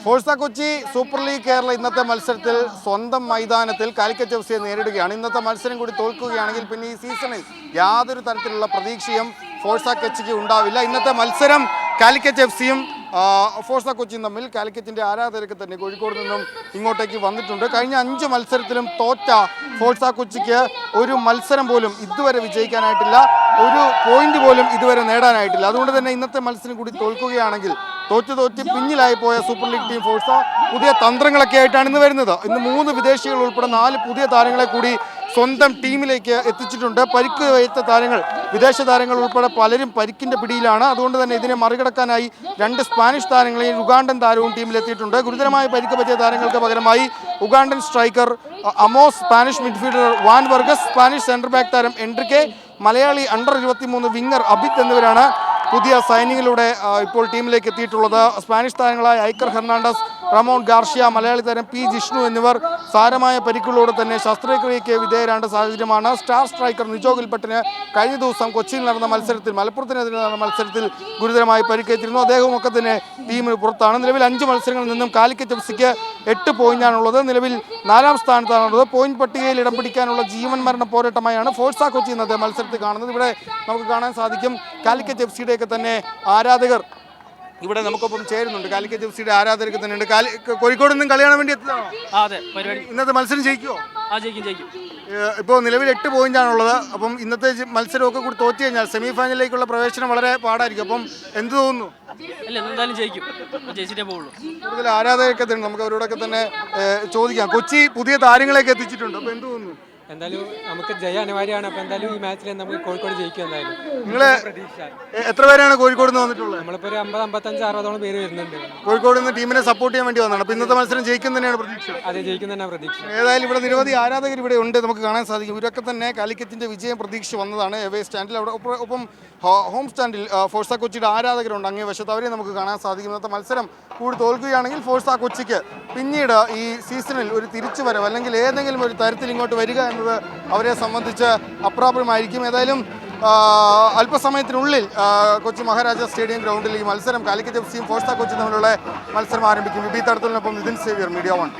Forca Kochi super league Kerala ഇന്നത്തെ മത്സരത്തിൽ സ്വന്തം മൈതാനത്തിൽ കാലിക്കറ്റ് എഫ് സിയെ നേരിടുകയാണ്. ഇന്നത്തെ മത്സരം കൂടി തോൽക്കുകയാണെങ്കിൽ പിന്നെ ഈ സീസണിൽ യാതൊരു തരത്തിലുള്ള പ്രതീക്ഷയും ഫോഴ്സ കൊച്ചിക്ക് ഉണ്ടാവില്ല. ഇന്നത്തെ മത്സരം കാലിക്കറ്റ് എഫ് സിയും ഫോഴ്സ കൊച്ചിയും തമ്മിൽ കാലിക്കറ്റിൻ്റെ ആരാധകർക്ക് തന്നെ കോഴിക്കോട് നിന്നും ഇങ്ങോട്ടേക്ക് വന്നിട്ടുണ്ട്. കഴിഞ്ഞ 5 മത്സരത്തിലും തോറ്റ ഫോഴ്സ കൊച്ചിക്ക് ഒരു മത്സരം പോലും ഇതുവരെ വിജയിക്കാനായിട്ടില്ല, ഒരു പോയിന്റ് പോലും ഇതുവരെ നേടാനായിട്ടില്ല. അതുകൊണ്ട് തന്നെ ഇന്നത്തെ മത്സരം കൂടി തോൽക്കുകയാണെങ്കിൽ തോറ്റ് പിന്നിലായി പോയ സൂപ്പർ ലീഗ് ടീം ഫോഴ്സ പുതിയ തന്ത്രങ്ങളൊക്കെ ആയിട്ടാണ് ഇന്ന് വരുന്നത്. ഇന്ന് 3 വിദേശികൾ ഉൾപ്പെടെ 4 പുതിയ താരങ്ങളെ കൂടി സ്വന്തം ടീമിലേക്ക് എത്തിച്ചിട്ടുണ്ട്. പരിക്ക് ഏറ്റ താരങ്ങൾ, വിദേശ താരങ്ങൾ ഉൾപ്പെടെ പലരും പരിക്കിൻ്റെ പിടിയിലാണ്. അതുകൊണ്ട് തന്നെ ഇതിനെ മറികടക്കാനായി 2 സ്പാനിഷ് താരങ്ങളെയും ഉഗാണ്ടൻ താരവും ടീമിലെത്തിയിട്ടുണ്ട്. ഗുരുതരമായ പരിക്ക് പറ്റിയ താരങ്ങൾക്ക് പകരമായി Ugandan striker Amos, Spanish midfielder Van Vargas, Spanish centre back താരം Enrique, Malayali under 23 winger Abith എന്നിവരാണ് പുതിയ സൈനിങ്ങിലൂടെ ഇപ്പോൾ ടീമിലേക്ക് എത്തിയിട്ടുള്ളത്. സ്പാനിഷ് താരങ്ങളായ Iker Hernandez, Ramon Garcia, Malayali താരം പി ജിഷ്ണു എന്നിവർ സാരമായ പരിക്കുകളോടെ തന്നെ ശസ്ത്രക്രിയയ്ക്ക് വിധേയരാണ്ട സാഹചര്യമാണ്. സ്റ്റാർ സ്ട്രൈക്കർ നിജോ ഗിൽബർട്ടിന് കഴിഞ്ഞ ദിവസം കൊച്ചിയിൽ നടന്ന മത്സരത്തിൽ, മലപ്പുറത്തിനെതിരെ നടന്ന മത്സരത്തിൽ ഗുരുതരമായി പരിക്കേറ്റിരുന്നു. അദ്ദേഹവും ഒക്കെ തന്നെ ടീമിന് പുറത്താണ്. നിലവിൽ 5 മത്സരങ്ങളിൽ നിന്നും കാലിക്കറ്റ് എഫ് സിക്ക് 8 പോയിന്റാണുള്ളത്. നിലവിൽ 4ാം സ്ഥാനത്താണുള്ളത്. പോയിന്റ് പട്ടികയിൽ ഇടം പിടിക്കാനുള്ള ജീവൻ മരണ പോരാട്ടമായാണ് ഫോഴ്സ കൊച്ചി ഇന്നത്തെ മത്സരത്തിൽ കാണുന്നത്. ഇവിടെ നമുക്ക് കാണാൻ സാധിക്കും കാലിക്കറ്റ് എഫ് സിയുടെയൊക്കെ തന്നെ ആരാധകർ ഇവിടെ നമുക്കൊപ്പം ചേരുന്നുണ്ട്. കാലിക്കറ്റ് എഫ് സിയുടെ ആരാധകർക്ക് തന്നെയുണ്ട്. കോഴിക്കോട് നിന്നും കളി കാണാൻ വേണ്ടി എത്തുന്നതാണോ? അതെ, പരിപാടി ഇന്നത്തെ മത്സരം ജയിക്കുമോ? ജയിക്കും. ഇപ്പോൾ നിലവിൽ 8 പോയിന്റാണുള്ളത്. അപ്പം ഇന്നത്തെ മത്സരമൊക്കെ കൂടി തോറ്റു കഴിഞ്ഞാൽ സെമി ഫൈനലിലേക്കുള്ള പ്രവേശനം വളരെ പാടായിരിക്കും. അപ്പം എന്ത് തോന്നുന്നു? അല്ല, എന്തായാലും ജയിക്കും, ജയിച്ചിട്ടേ പോകുള്ളൂ. കൂടുതൽ ആരാധകരൊക്കെ തന്നെ നമുക്ക് അവരോടൊക്കെ തന്നെ ചോദിക്കാം. കൊച്ചി പുതിയ താരങ്ങളെയൊക്കെ എത്തിച്ചിട്ടുണ്ട്. അപ്പോൾ എന്ത് തോന്നുന്നു? എന്തായാലും നമുക്ക് ജയം അനിവാര്യമാണ്. അപ്പോൾ എന്തായാലും ഈ മാച്ചിൽ നമുക്ക് കോഴിക്കോട് ജയിക്കും. എന്തായാലും നിങ്ങളെ എത്ര പേരാണ് കോഴിക്കോട് നിന്ന് വന്നിട്ടുള്ളത്? നമ്മളിപ്പോൾ ഒരു 50, 55, 60ഓളം പേര് വരുന്നുണ്ട്. കോഴിക്കോട് നിന്ന് ടീമിനെ സപ്പോർട്ട് ചെയ്യാൻ വേണ്ടി വന്നതാണ്. അപ്പോൾ ഇന്നത്തെ മത്സരം ജയിക്കും തന്നെയാണ് പ്രതീക്ഷ? അതെ, ജയിക്കും തന്നെ പ്രതീക്ഷ. ഏതായാലും ഇവിടെ നിരവധി ആരാധകർ ഇവിടെ ഉണ്ട്, നമുക്ക് കാണാൻ സാധിക്കും. ഇവരൊക്കെ തന്നെ കാലിക്കറ്റിന്റെ വിജയം പ്രതീക്ഷിച്ച് വന്നതാണ്. എവേ സ്റ്റാൻഡിൽ അവിടെ ഒപ്പം ഹോം സ്റ്റാൻഡിൽ ഫോഴ്സ കൊച്ചിയുടെ ആരാധകരുണ്ട് അങ്ങേ വശത്ത്, അവരെ നമുക്ക് കാണാൻ സാധിക്കും. ഇന്നത്തെ മത്സരം കൂടി തോൽക്കുകയാണെങ്കിൽ ഫോഴ്സ കൊച്ചിക്ക് പിന്നീട് ഈ സീസണിൽ ഒരു തിരിച്ചുവരവ് അല്ലെങ്കിൽ ഏതെങ്കിലും ഒരു തരത്തിൽ ഇങ്ങോട്ട് വരിക എന്നത് അവരെ സംബന്ധിച്ച് അപ്രാപ്യമായിരിക്കും. ഏതായാലും അല്പസമയത്തിനുള്ളിൽ കൊച്ചി മഹാരാജ സ്റ്റേഡിയം ഗ്രൗണ്ടിൽ ഈ മത്സരം കാലിക്കറ്റ് എഫ് സിയും ഫോഴ്സ കൊച്ചി തമ്മിലുള്ള മത്സരം ആരംഭിക്കും. വിബി തടത്തലിനൊപ്പം നിതിൻ സേവ്യർ, മീഡിയ 1.